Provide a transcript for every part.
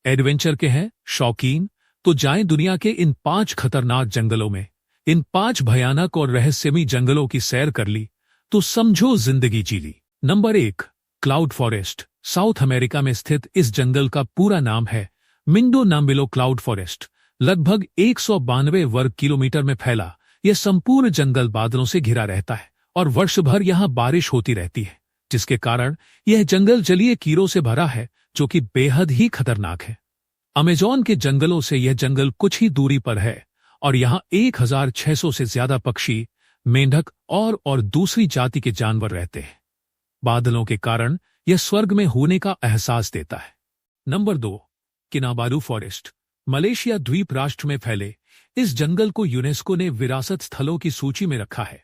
Adventure के हैं शौकीन, तो जाएं दुनिया के इन 5 खतरनाक जंगलों में। इन 5 भयानक और रहस्यमयी जंगलों की सैर कर ली तो समझो जिंदगी जी ली। Number 1, cloud forest. South America में स्थित इस जंगल का पूरा नाम है मिंडो नाम्बिलो क्लाउड फॉरेस्ट। लगभग 192 वर्ग किलोमीटर में फैला यह संपूर्ण जंगल बादलों से घिरा रहता है और वर्ष भर यहाँ बारिश होती रहती है, जिसके कारण यह जंगल जलीय कीड़ों से भरा है जो कि बेहद ही खतरनाक है। अमेजोन के जंगलों से यह जंगल कुछ ही दूरी पर है और यहाँ 1600 से ज्यादा पक्षी, मेंढक और दूसरी जाति के जानवर रहते हैं। बादलों के कारण यह स्वर्ग में होने का एहसास देता है। Number 2, किनाबालू forest. मलेशिया द्वीप राष्ट्र में फैले इस जंगल को यूनेस्को ने विरासत स्थलों की सूची में रखा है।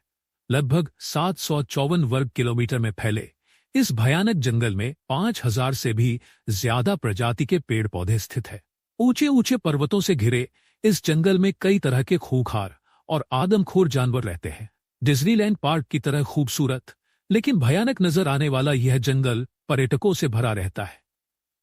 लगभग 754 वर्ग किलोमीटर में फैले इस भयानक जंगल में 5000 से भी ज्यादा प्रजाति के पेड़ पौधे स्थित है। ऊंचे ऊंचे पर्वतों से घिरे इस जंगल में कई तरह के खूंखार और आदमखोर जानवर रहते हैं। डिज्नीलैंड पार्क की तरह खूबसूरत लेकिन भयानक नजर आने वाला यह जंगल पर्यटकों से भरा रहता है।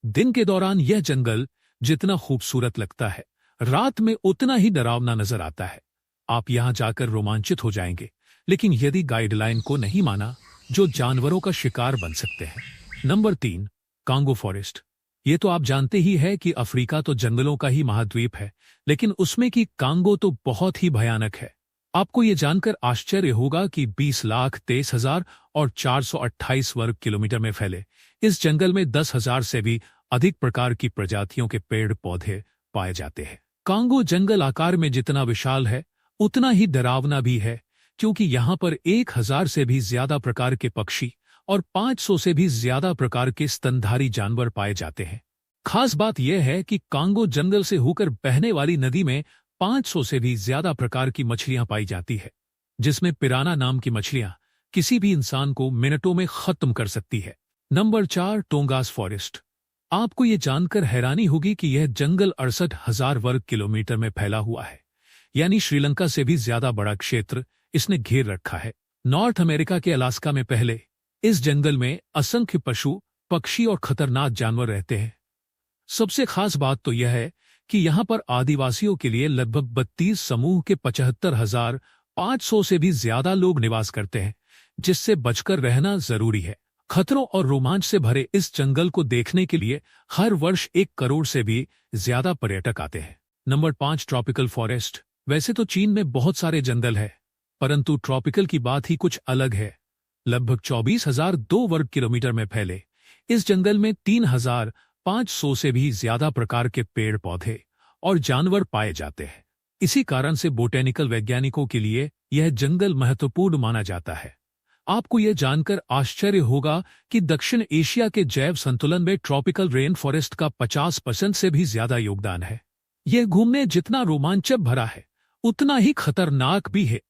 दिन के दौरान यह जंगल जितना खूबसूरत लगता है, रात में उतना ही डरावना नजर आता है। आप यहां जाकर रोमांचित हो जाएंगे, लेकिन यदि गाइडलाइन को नहीं माना जो जानवरों का शिकार बन सकते हैं। Number 3, Congo forest. ये तो आप जानते ही है कि अफ्रीका तो जंगलों का ही महाद्वीप है, लेकिन उसमें की कांगो तो बहुत ही भयानक है। आपको ये जानकर आश्चर्य होगा कि 20,23,000 और 428 वर्ग किलोमीटर में फैले इस जंगल में 10,000 से भी अधिक प्रकार की प्रजातियों के पेड़ पौधे पाए जाते हैं। कांगो जंगल आकार में जितना विशाल है उतना ही डरावना भी है, क्योंकि यहाँ पर 1000 से भी ज्यादा प्रकार के पक्षी और 500 से भी ज्यादा प्रकार के स्तनधारी जानवर पाए जाते हैं। खास बात यह है कि कांगो जंगल से होकर बहने वाली नदी में 500 से भी ज्यादा प्रकार की मछलियां पाई जाती है, जिसमें पिराना नाम की मछलियां किसी भी इंसान को मिनटों में खत्म कर सकती है। Number 4, Tongass forest. आपको ये जानकर हैरानी होगी कि यह जंगल 68,000 वर्ग किलोमीटर में फैला हुआ है, यानी श्रीलंका से भी ज्यादा बड़ा क्षेत्र इसने घेर रखा है। नॉर्थ अमेरिका के अलास्का में पहले इस जंगल में असंख्य पशु, पक्षी और खतरनाक जानवर रहते हैं। सबसे खास बात तो यह है कि यहाँ पर आदिवासियों के लिए लगभग 32 समूह के 75,500 से भी ज्यादा लोग निवास करते हैं, जिससे बचकर रहना जरूरी है। खतरों और रोमांच से भरे इस जंगल को देखने के लिए हर वर्ष 1 करोड़ से भी ज्यादा पर्यटक आते हैं। Number 5, tropical forest. वैसे तो चीन में बहुत सारे जंगल है, परंतु ट्रॉपिकल की बात ही कुछ अलग है। लगभग 24,002 वर्ग किलोमीटर में फैले इस जंगल में 3,500 से भी ज्यादा प्रकार के पेड़ पौधे और जानवर पाए जाते हैं। इसी कारण से बोटेनिकल वैज्ञानिकों के लिए यह जंगल महत्वपूर्ण माना जाता है। आपको यह जानकर आश्चर्य होगा कि दक्षिण एशिया के जैव संतुलन में ट्रॉपिकल रेन फॉरेस्ट का 50% से भी ज्यादा योगदान है। यह घूमने जितना रोमांचक भरा है उतना ही खतरनाक भी है।